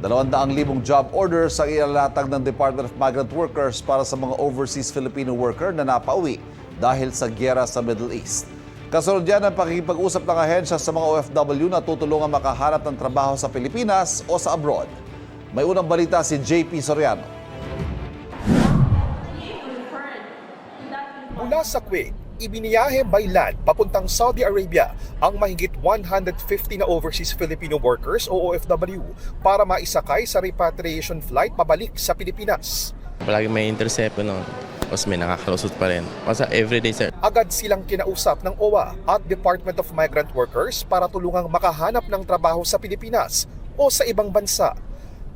200,000 job orders ang ilalatag ng Department of Migrant Workers para sa mga overseas Filipino worker na napauwi dahil sa giyera sa Middle East. Kasunod yan ang pakikipag-usap ng ahensya sa mga OFW na tutulungan makahanap ng trabaho sa Pilipinas o sa abroad. May unang balita si JP Soriano. Mula sa Kuwait, ibiniyahe by land papuntang Saudi Arabia ang mahigit 150 na overseas Filipino workers o OFW para maisakay sa repatriation flight pabalik sa Pilipinas. Palagi may intercept, tapos may nakakalusot pa rin. Kasi everyday, sir. Agad silang kinausap ng OWA at Department of Migrant Workers para tulungang makahanap ng trabaho sa Pilipinas o sa ibang bansa.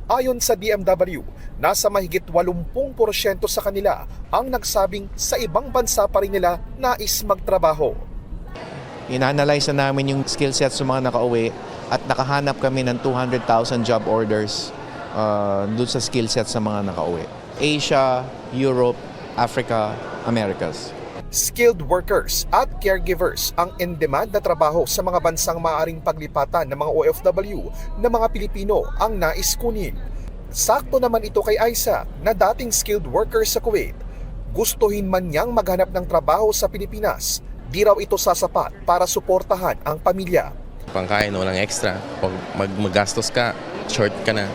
Ayon sa DMW, nasa mahigit 80% sa kanila ang nagsabing sa ibang bansa pa rin nila nais magtrabaho. Ina-analyze na namin yung skill sets ng mga nakauwi at nakahanap kami ng 200,000 job orders doon sa skill sets ng mga nakauwi. Asia, Europe, Africa, Americas. Skilled workers at caregivers ang in-demand na trabaho sa mga bansang maaaring paglipatan ng mga OFW na mga Pilipino ang nais kunin. Sakto naman ito kay Aisa na dating skilled worker sa Kuwait. Gustuhin man niyang maghanap ng trabaho sa Pilipinas, di raw ito sasapat para suportahan ang pamilya. Pangkain, walang extra. Pag maggastos ka, short ka na.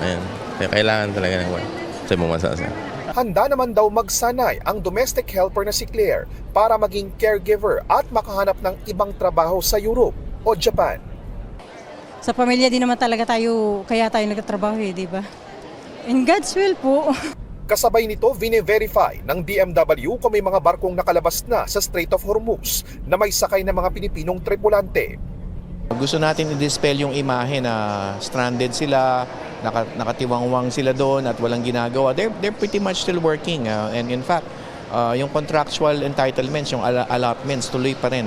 Ayan. Kaya kailangan talaga ng work sa ibang bansa. Handa naman daw magsanay ang domestic helper na si Claire para maging caregiver at makahanap ng ibang trabaho sa Europe o Japan. Sa pamilya din naman talaga kaya tayo nagtatrabaho di ba? In God's will po. Kasabay nito, vine-verify ng DMW kung may mga barkong nakalabas na sa Strait of Hormuz na may sakay ng mga Pilipinong tripulante. Gusto natin i-dispel yung imahe na stranded sila, nakatiwangwang sila doon at walang ginagawa. They're pretty much still working. And in fact, yung contractual entitlements, yung allotments, tuloy pa rin,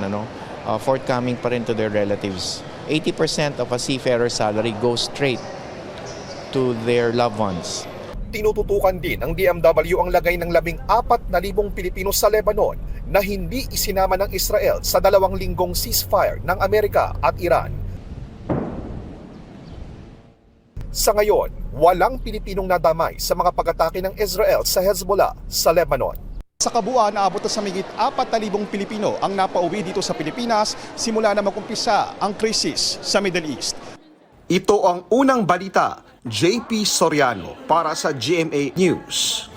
forthcoming pa rin to their relatives. 80% of a seafarer's salary goes straight to their loved ones. Tinututukan din ng DMW ang lagay ng 14,000 Pilipino sa Lebanon na hindi isinama ng Israel sa 2 linggong ceasefire ng Amerika at Iran. Sa ngayon, walang Pilipinong nadamay sa mga pag-atake ng Israel sa Hezbollah sa Lebanon. Sa kabuuan, naabot na sa mahigit 4,000 Pilipino ang napauwi dito sa Pilipinas simula na mag-umpisa ang krisis sa Middle East. Ito ang unang balita, JP Soriano para sa GMA News.